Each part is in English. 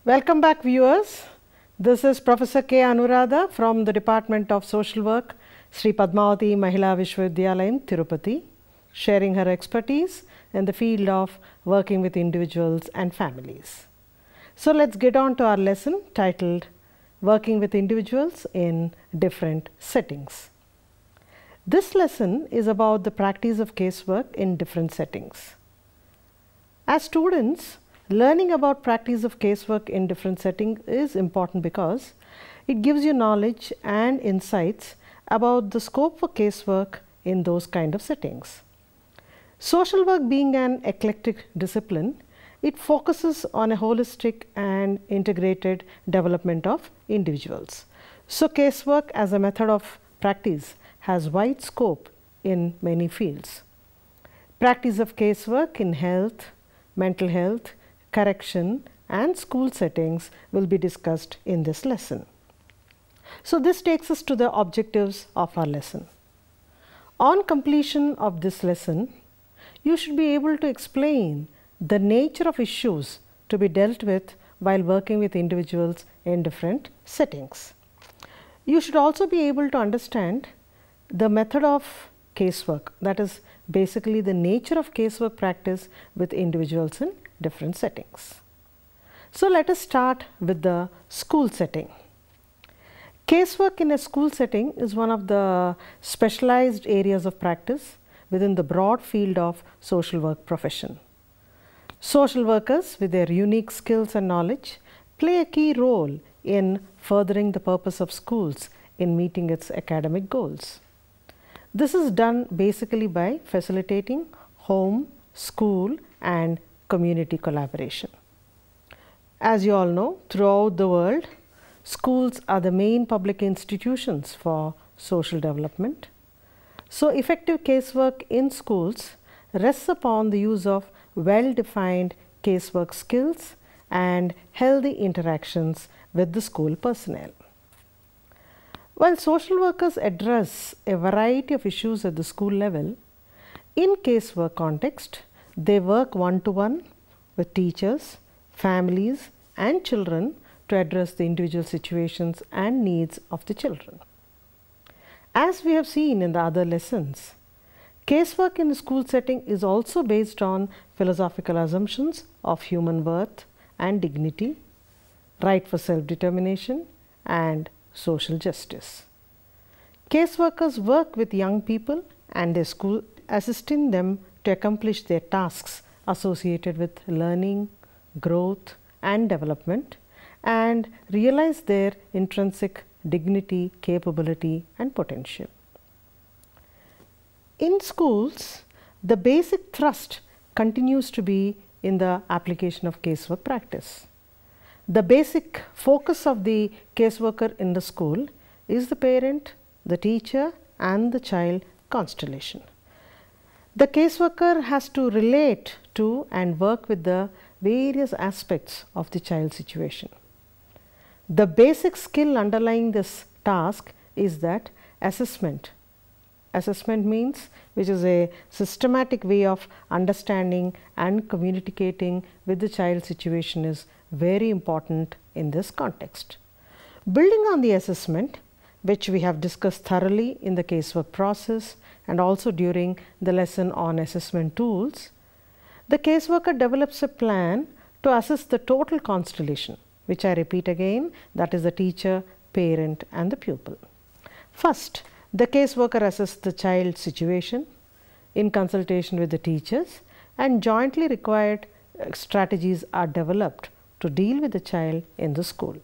Welcome back, viewers. This is Professor K. Anuradha from the Department of Social Work, Sri Padmavati Mahila Vishwavidyalayam, Tirupati, sharing her expertise in the field of working with individuals and families. So let's get on to our lesson titled Working with Individuals in Different Settings. This lesson is about the practice of casework in different settings. As students, learning about practice of casework in different settings is important because it gives you knowledge and insights about the scope for casework in those kind of settings. Social work being an eclectic discipline, it focuses on a holistic and integrated development of individuals. So casework as a method of practice has wide scope in many fields. Practice of casework in health, mental health, correction and school settings will be discussed in this lesson. So this takes us to the objectives of our lesson. On completion of this lesson, you should be able to explain the nature of issues to be dealt with while working with individuals in different settings. You should also be able to understand the method of casework, that is basically the nature of casework practice with individuals in different settings. So let us start with the school setting. Casework in a school setting is one of the specialized areas of practice within the broad field of social work profession. Social workers with their unique skills and knowledge play a key role in furthering the purpose of schools in meeting its academic goals. This is done basically by facilitating home, school and community collaboration. As you all know, throughout the world, schools are the main public institutions for social development. So effective casework in schools rests upon the use of well-defined casework skills and healthy interactions with the school personnel. While social workers address a variety of issues at the school level, in casework context, they work one-to-one with teachers, families and children to address the individual situations and needs of the children. As we have seen in the other lessons, casework in a school setting is also based on philosophical assumptions of human worth and dignity, right for self-determination and social justice. Caseworkers work with young people and their school, assisting them to accomplish their tasks associated with learning, growth and development and realize their intrinsic dignity, capability and potential. In schools, the basic thrust continues to be in the application of casework practice. The basic focus of the caseworker in the school is the parent, the teacher and the child constellation. The caseworker has to relate to and work with the various aspects of the child situation. The basic skill underlying this task is that assessment. Assessment means which is a systematic way of understanding and communicating with the child situation is very important in this context. Building on the assessment, which we have discussed thoroughly in the casework process and also during the lesson on assessment tools, the caseworker develops a plan to assess the total constellation, which I repeat again, that is the teacher, parent and the pupil. First, the caseworker assesses the child's situation in consultation with the teachers and jointly required strategies are developed to deal with the child in the school.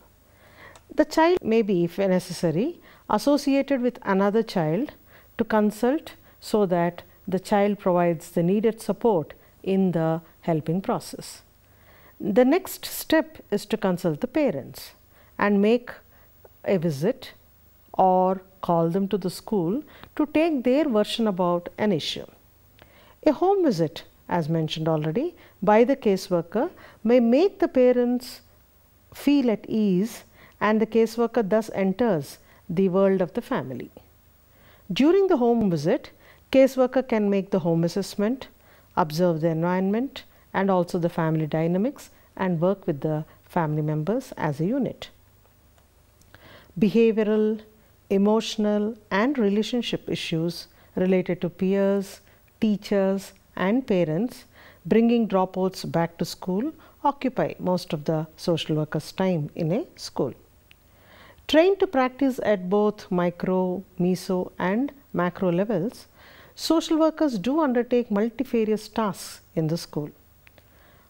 The child may be, if necessary, associated with another child to consult so that the child provides the needed support in the helping process. The next step is to consult the parents and make a visit or call them to the school to take their version about an issue. A home visit, as mentioned already, by the caseworker may make the parents feel at ease and the caseworker thus enters the world of the family. During the home visit, caseworker can make the home assessment, observe the environment and also the family dynamics and work with the family members as a unit. Behavioral, emotional, and relationship issues related to peers, teachers, and parents bringing dropouts back to school occupy most of the social worker's time in a school. Trained to practice at both micro, meso, and macro levels, social workers do undertake multifarious tasks in the school.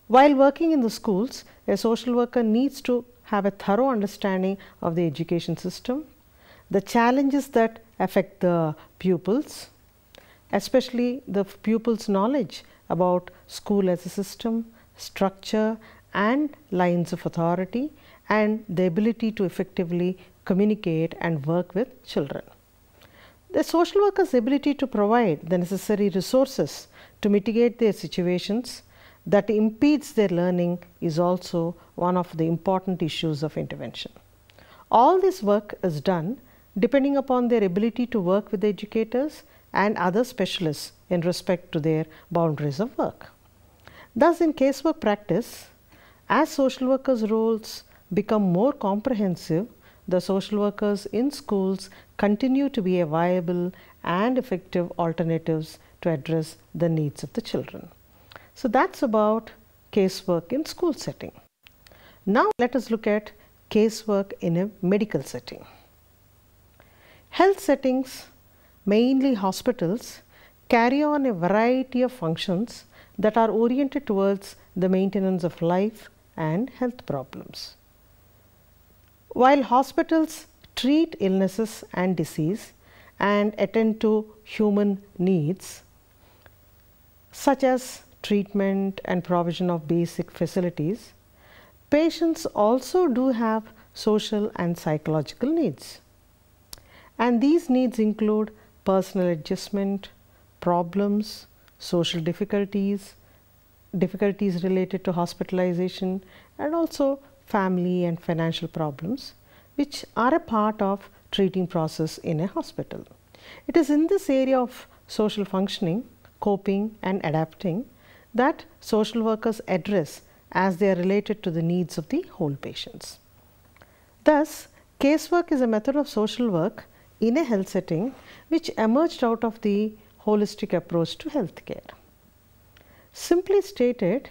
While working in the schools, a social worker needs to have a thorough understanding of the education system, the challenges that affect the pupils, especially the pupils' knowledge about school as a system, structure, and lines of authority, and the ability to effectively communicate and work with children. The social worker's ability to provide the necessary resources to mitigate their situations that impedes their learning is also one of the important issues of intervention. All this work is done depending upon their ability to work with the educators and other specialists in respect to their boundaries of work. Thus, in casework practice, as social workers' roles become more comprehensive, the social workers in schools continue to be a viable and effective alternatives to address the needs of the children. So that's about casework in school setting. Now let us look at casework in a medical setting. Health settings, mainly hospitals, carry on a variety of functions that are oriented towards the maintenance of life and health problems. While hospitals treat illnesses and disease and attend to human needs such as treatment and provision of basic facilities, patients also do have social and psychological needs. And these needs include personal adjustment, problems, social difficulties, difficulties related to hospitalization, and also family and financial problems, which are a part of treating process in a hospital. It is in this area of social functioning, coping, and adapting that social workers address as they are related to the needs of the whole patients. Thus, casework is a method of social work in a health setting which emerged out of the holistic approach to healthcare. Simply stated,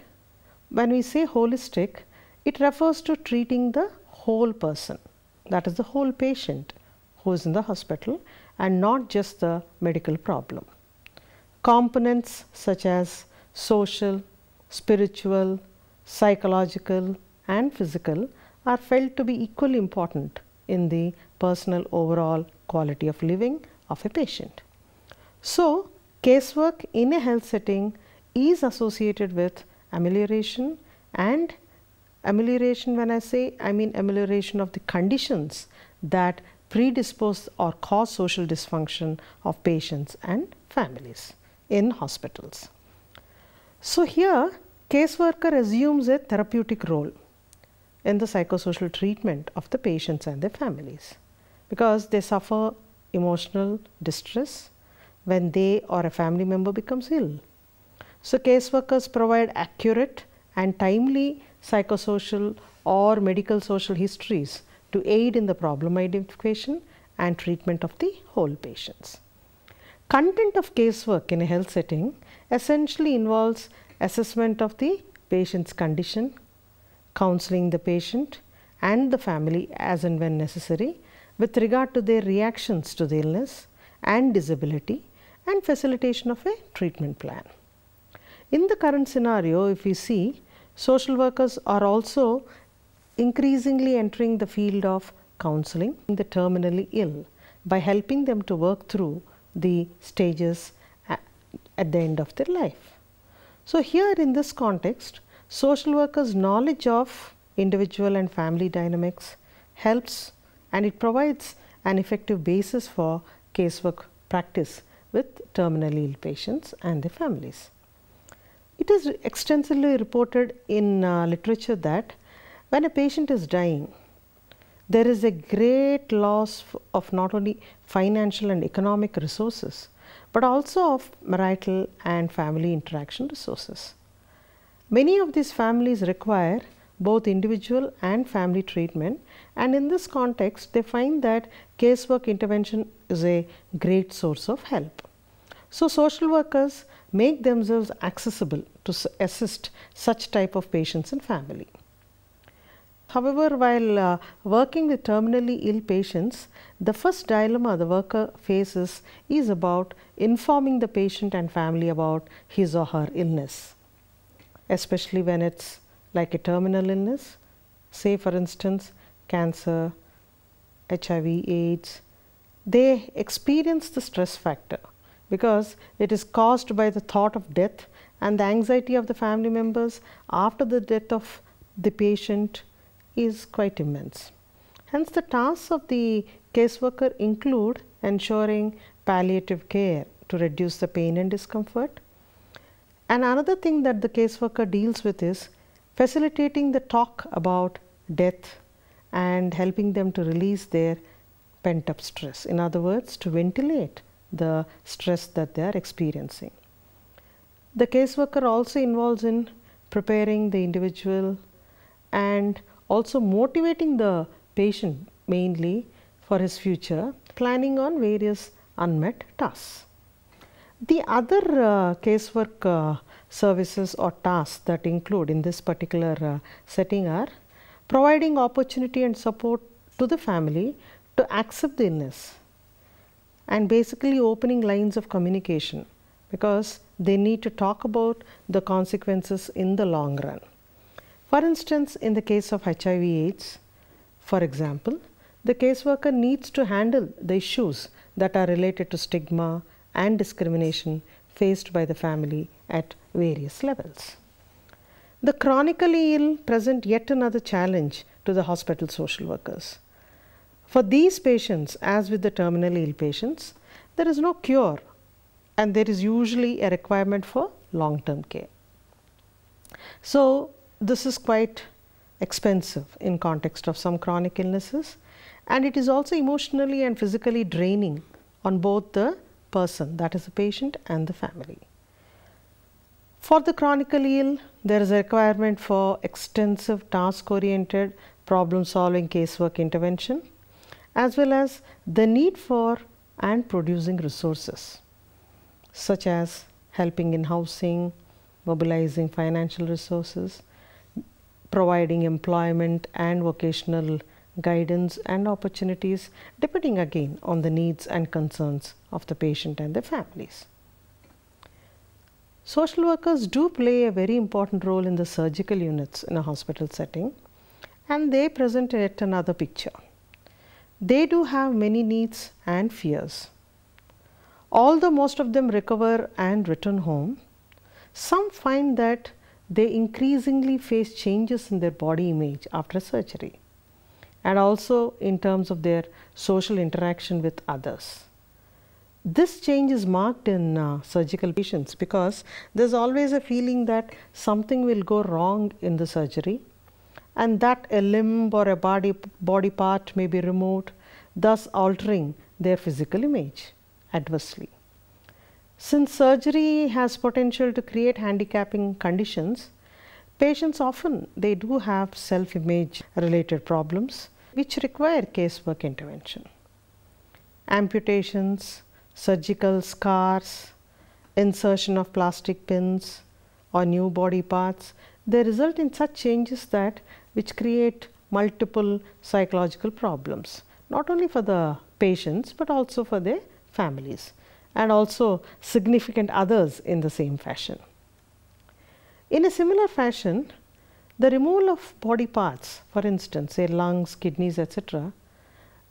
when we say holistic, it refers to treating the whole person, that is the whole patient who is in the hospital, and not just the medical problem. Components such as social, spiritual, psychological, and physical are felt to be equally important in the personal overall quality of living of a patient. So, casework in a health setting is associated with amelioration, and amelioration, when I say, I mean amelioration of the conditions that predispose or cause social dysfunction of patients and families in hospitals. So here, caseworker assumes a therapeutic role in the psychosocial treatment of the patients and their families, because they suffer emotional distress when they or a family member becomes ill. So caseworkers provide accurate and timely psychosocial or medical social histories to aid in the problem identification and treatment of the whole patients. Content of casework in a health setting essentially involves assessment of the patient's condition, counseling the patient and the family as and when necessary with regard to their reactions to the illness and disability, and facilitation of a treatment plan. In the current scenario, if we see, social workers are also increasingly entering the field of counseling the terminally ill by helping them to work through the stages at the end of their life. So here in this context, social workers' knowledge of individual and family dynamics helps, and it provides an effective basis for casework practice with terminally ill patients and their families. It is extensively reported in literature that when a patient is dying, there is a great loss of not only financial and economic resources, but also of marital and family interaction resources. Many of these families require both individual and family treatment, and in this context they find that casework intervention is a great source of help. So social workers make themselves accessible to assist such type of patients and family. However, while working with terminally ill patients, the first dilemma the worker faces is about informing the patient and family about his or her illness, especially when it's like a terminal illness, say for instance cancer, HIV, AIDS. They experience the stress factor because it is caused by the thought of death and the anxiety of the family members after the death of the patient is quite immense. Hence, the tasks of the caseworker include ensuring palliative care to reduce the pain and discomfort. And another thing that the caseworker deals with is facilitating the talk about death and helping them to release their pent-up stress. In other words, to ventilate the stress that they are experiencing. The caseworker also involves in preparing the individual and also motivating the patient mainly for his future, planning on various unmet tasks. The other casework services or tasks that include in this particular setting are providing opportunity and support to the family to accept the illness, and basically opening lines of communication because they need to talk about the consequences in the long run. For instance, in the case of HIV/AIDS, for example, the caseworker needs to handle the issues that are related to stigma and discrimination faced by the family at various levels. The chronically ill present yet another challenge to the hospital social workers. For these patients, as with the terminally ill patients, there is no cure and there is usually a requirement for long-term care. So, this is quite expensive in context of some chronic illnesses, and it is also emotionally and physically draining on both the person, that is the patient, and the family. For the chronically ill, there is a requirement for extensive task-oriented problem-solving casework intervention, as well as the need for and producing resources such as helping in housing, mobilizing financial resources, providing employment and vocational guidance and opportunities, depending again on the needs and concerns of the patient and their families. Social workers do play a very important role in the surgical units in a hospital setting, and they present yet another picture. They do have many needs and fears. Although most of them recover and return home, some find that they increasingly face changes in their body image after surgery, and also in terms of their social interaction with others. This change is marked in surgical patients because there is always a feeling that something will go wrong in the surgery and that a limb or a body part may be removed, thus altering their physical image adversely. Since surgery has potential to create handicapping conditions, patients often they do have self-image related problems which require casework intervention. Amputations, surgical scars, insertion of plastic pins or new body parts, they result in such changes that which create multiple psychological problems, not only for the patients but also for their families and also significant others in the same fashion. In a similar fashion, the removal of body parts, for instance, say lungs, kidneys, etc.,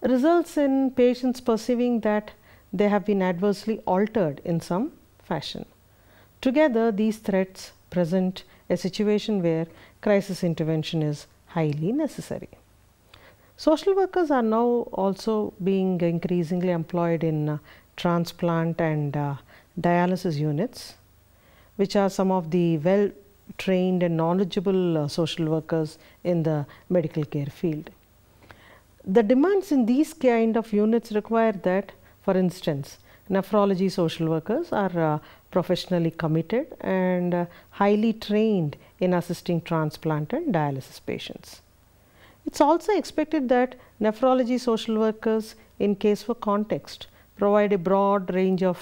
results in patients perceiving that they have been adversely altered in some fashion. Together, these threats present a situation where crisis intervention is highly necessary. Social workers are now also being increasingly employed in transplant and dialysis units, which are some of the well-trained and knowledgeable social workers in the medical care field. The demands in these kind of units require that, for instance, nephrology social workers are professionally committed and highly trained in assisting transplant and dialysis patients. It's also expected that nephrology social workers in casework context provide a broad range of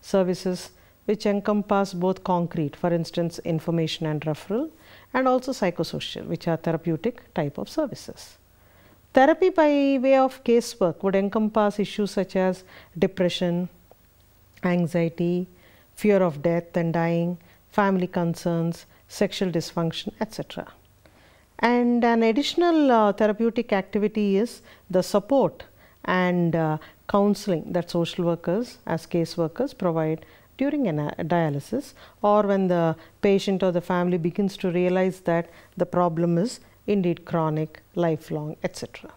services which encompass both concrete, for instance, information and referral, and also psychosocial, which are therapeutic type of services. Therapy by way of casework would encompass issues such as depression, anxiety, fear of death and dying, family concerns, sexual dysfunction, etc. And an additional therapeutic activity is the support and counseling that social workers as caseworkers provide during a dialysis, or when the patient or the family begins to realize that the problem is indeed chronic, lifelong, etc.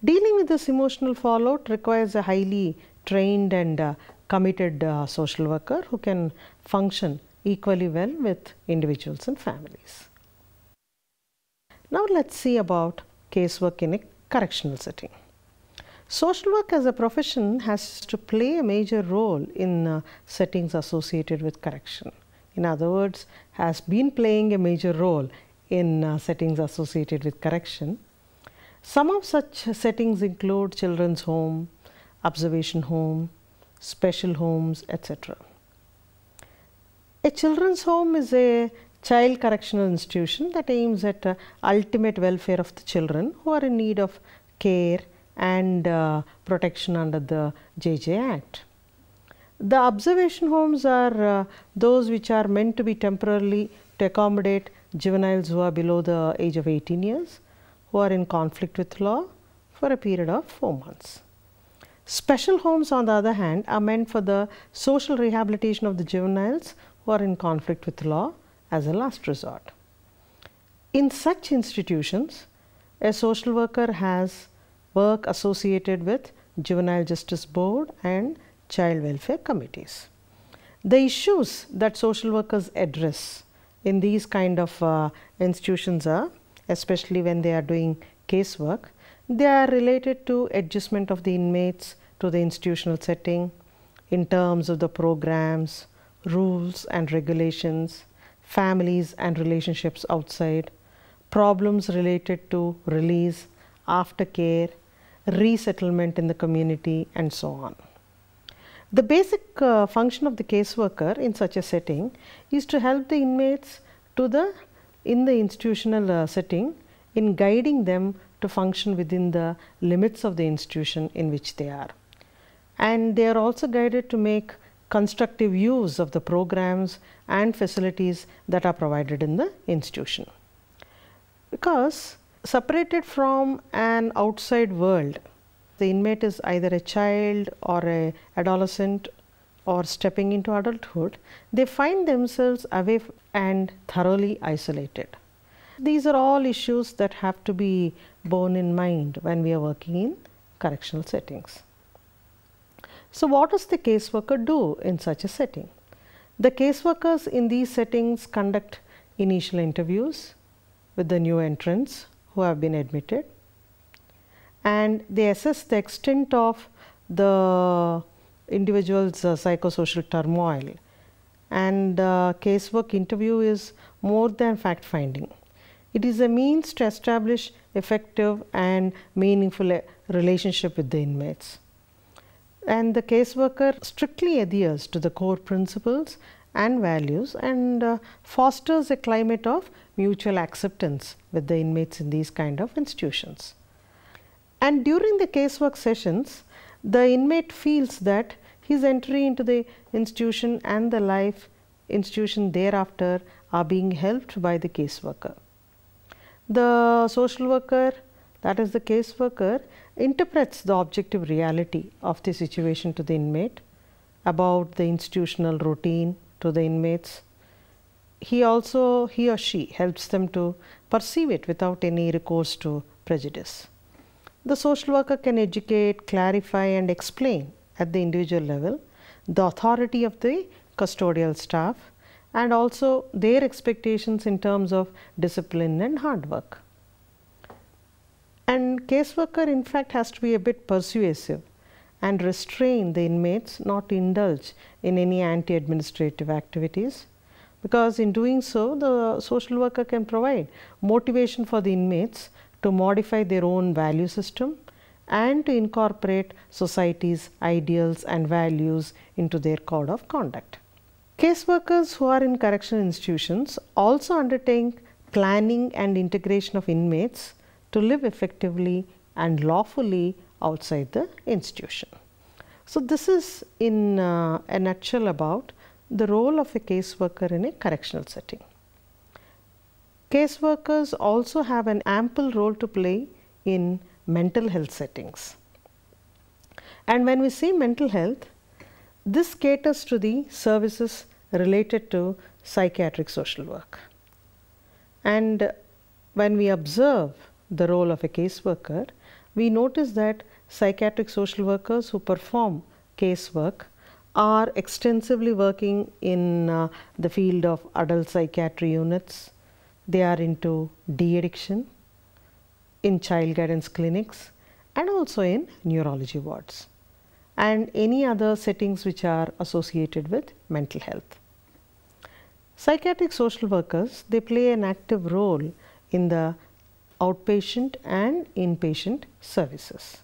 Dealing with this emotional fallout requires a highly trained and committed social worker who can function equally well with individuals and families. Now let's see about casework in a correctional setting. Social work as a profession has to play a major role in settings associated with correction. In other words, has been playing a major role in settings associated with correction. Some of such settings include children's home, observation home, special homes, etc. A children's home is a child correctional institution that aims at ultimate welfare of the children who are in need of care and protection under the JJ Act. The observation homes are those which are meant to be temporarily to accommodate juveniles who are below the age of 18 years, who are in conflict with law for a period of 4 months. Special homes, on the other hand, are meant for the social rehabilitation of the juveniles who are in conflict with law as a last resort. In such institutions, a social worker has work associated with Juvenile Justice Board and Child Welfare Committees. The issues that social workers address in these kind of institutions are, especially when they are doing casework, they are related to adjustment of the inmates to the institutional setting in terms of the programs, rules and regulations, families and relationships outside, problems related to release, aftercare, resettlement in the community, and so on. The basic function of the caseworker in such a setting is to help the inmates in the institutional setting in guiding them to function within the limits of the institution in which they are. And they are also guided to make constructive use of the programs and facilities that are provided in the institution. Because separated from an outside world, the inmate is either a child or an adolescent or stepping into adulthood, they find themselves away and thoroughly isolated. These are all issues that have to be borne in mind when we are working in correctional settings. So what does the caseworker do in such a setting? The caseworkers in these settings conduct initial interviews with the new entrants who have been admitted, and they assess the extent of the individual's psychosocial turmoil. And casework interview is more than fact finding. It is a means to establish effective and meaningful relationship with the inmates. And the caseworker strictly adheres to the core principles and values and fosters a climate of mutual acceptance with the inmates in these kind of institutions. And during the casework sessions, the inmate feels that his entry into the institution and the life institution thereafter are being helped by the caseworker. The social worker, that is the caseworker, interprets the objective reality of the situation to the inmate, about the institutional routine to the inmates. He or she helps them to perceive it without any recourse to prejudice. The social worker can educate, clarify and explain at the individual level the authority of the custodial staff and also their expectations in terms of discipline and hard work. And caseworker in fact has to be a bit persuasive and restrain the inmates not to indulge in any anti-administrative activities, because in doing so the social worker can provide motivation for the inmates to modify their own value system and to incorporate society's ideals and values into their code of conduct. Caseworkers who are in correctional institutions also undertake planning and integration of inmates to live effectively and lawfully outside the institution. So this is in a nutshell about the role of a caseworker in a correctional setting. Caseworkers also have an ample role to play in mental health settings. And when we say mental health, this caters to the services related to psychiatric social work. And when we observe the role of a caseworker, we notice that psychiatric social workers who perform casework are extensively working in the field of adult psychiatry units. They are into de-addiction, in child guidance clinics, and also in neurology wards, and any other settings which are associated with mental health. Psychiatric social workers, they play an active role in the outpatient and inpatient services.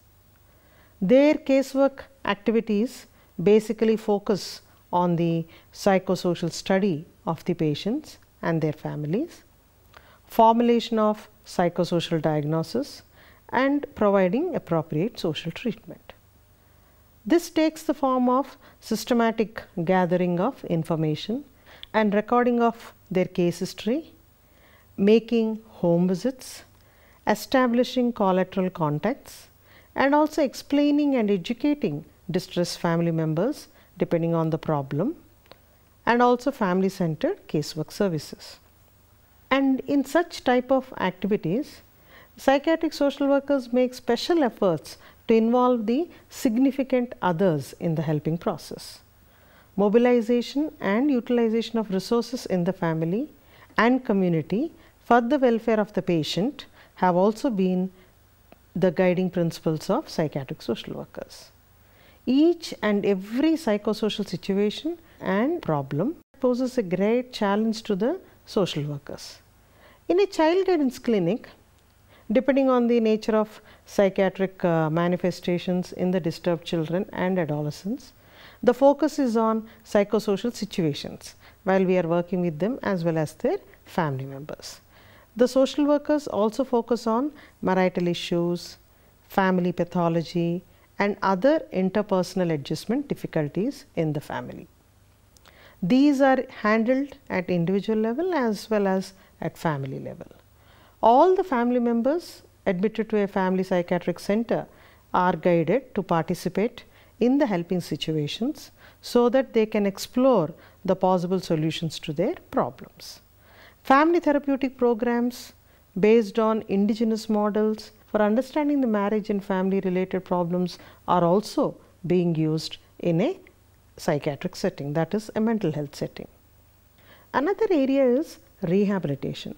Their casework activities basically focus on the psychosocial study of the patients and their families, formulation of psychosocial diagnosis, and providing appropriate social treatment. This takes the form of systematic gathering of information and recording of their case history, making home visits, establishing collateral contacts, and also explaining and educating distressed family members depending on the problem, and also family-centered casework services. And in such type of activities, psychiatric social workers make special efforts to involve the significant others in the helping process. Mobilization and utilization of resources in the family and community for the welfare of the patient have also been the guiding principles of psychiatric social workers. Each and every psychosocial situation and problem poses a great challenge to the social workers. In a child guidance clinic, depending on the nature of psychiatric manifestations in the disturbed children and adolescents, the focus is on psychosocial situations while we are working with them as well as their family members. The social workers also focus on marital issues, family pathology, and other interpersonal adjustment difficulties in the family. These are handled at individual level as well as at family level. All the family members admitted to a family psychiatric center are guided to participate in the helping situations so that they can explore the possible solutions to their problems. Family therapeutic programs based on indigenous models for understanding the marriage and family related problems are also being used in a psychiatric setting, that is a mental health setting. Another area is rehabilitation.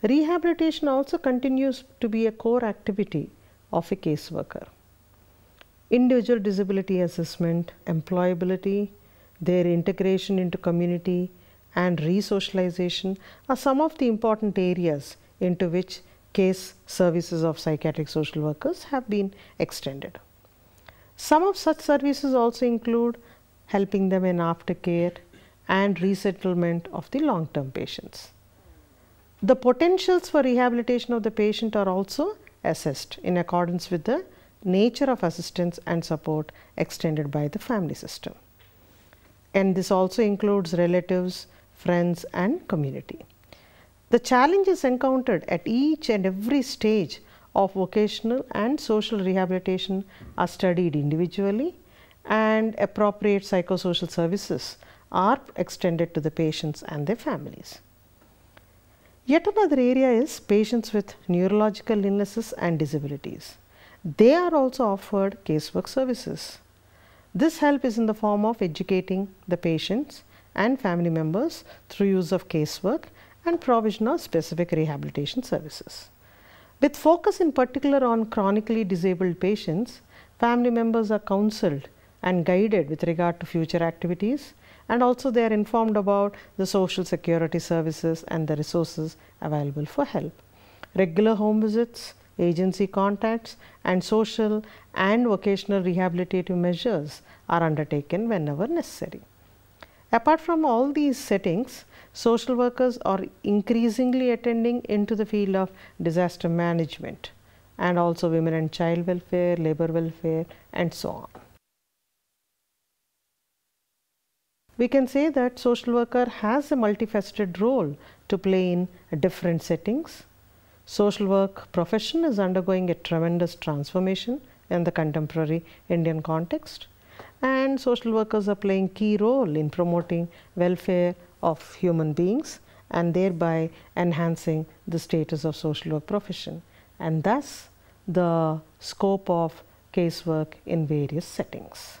Rehabilitation also continues to be a core activity of a caseworker. Individual disability assessment, employability, their integration into community, and resocialization are some of the important areas into which case services of psychiatric social workers have been extended. Some of such services also include helping them in aftercare and resettlement of the long-term patients. The potentials for rehabilitation of the patient are also assessed in accordance with the nature of assistance and support extended by the family system. And this also includes relatives, friends, and community. The challenges encountered at each and every stage of vocational and social rehabilitation are studied individually, and appropriate psychosocial services are extended to the patients and their families. Yet another area is patients with neurological illnesses and disabilities. They are also offered casework services. This help is in the form of educating the patients and family members through use of casework and provision of specific rehabilitation services. With focus in particular on chronically disabled patients, Family members are counseled and guided with regard to future activities, and also they are informed about the social security services and the resources available for help. Regular home visits, agency contacts, and social and vocational rehabilitative measures are undertaken whenever necessary. Apart from all these settings, social workers are increasingly attending into the field of disaster management and also women and child welfare, labor welfare, and so on. We can say that social worker has a multifaceted role to play in different settings. Social work profession is undergoing a tremendous transformation in the contemporary Indian context, and social workers are playing key role in promoting welfare of human beings and thereby enhancing the status of social work profession, and thus the scope of casework in various settings.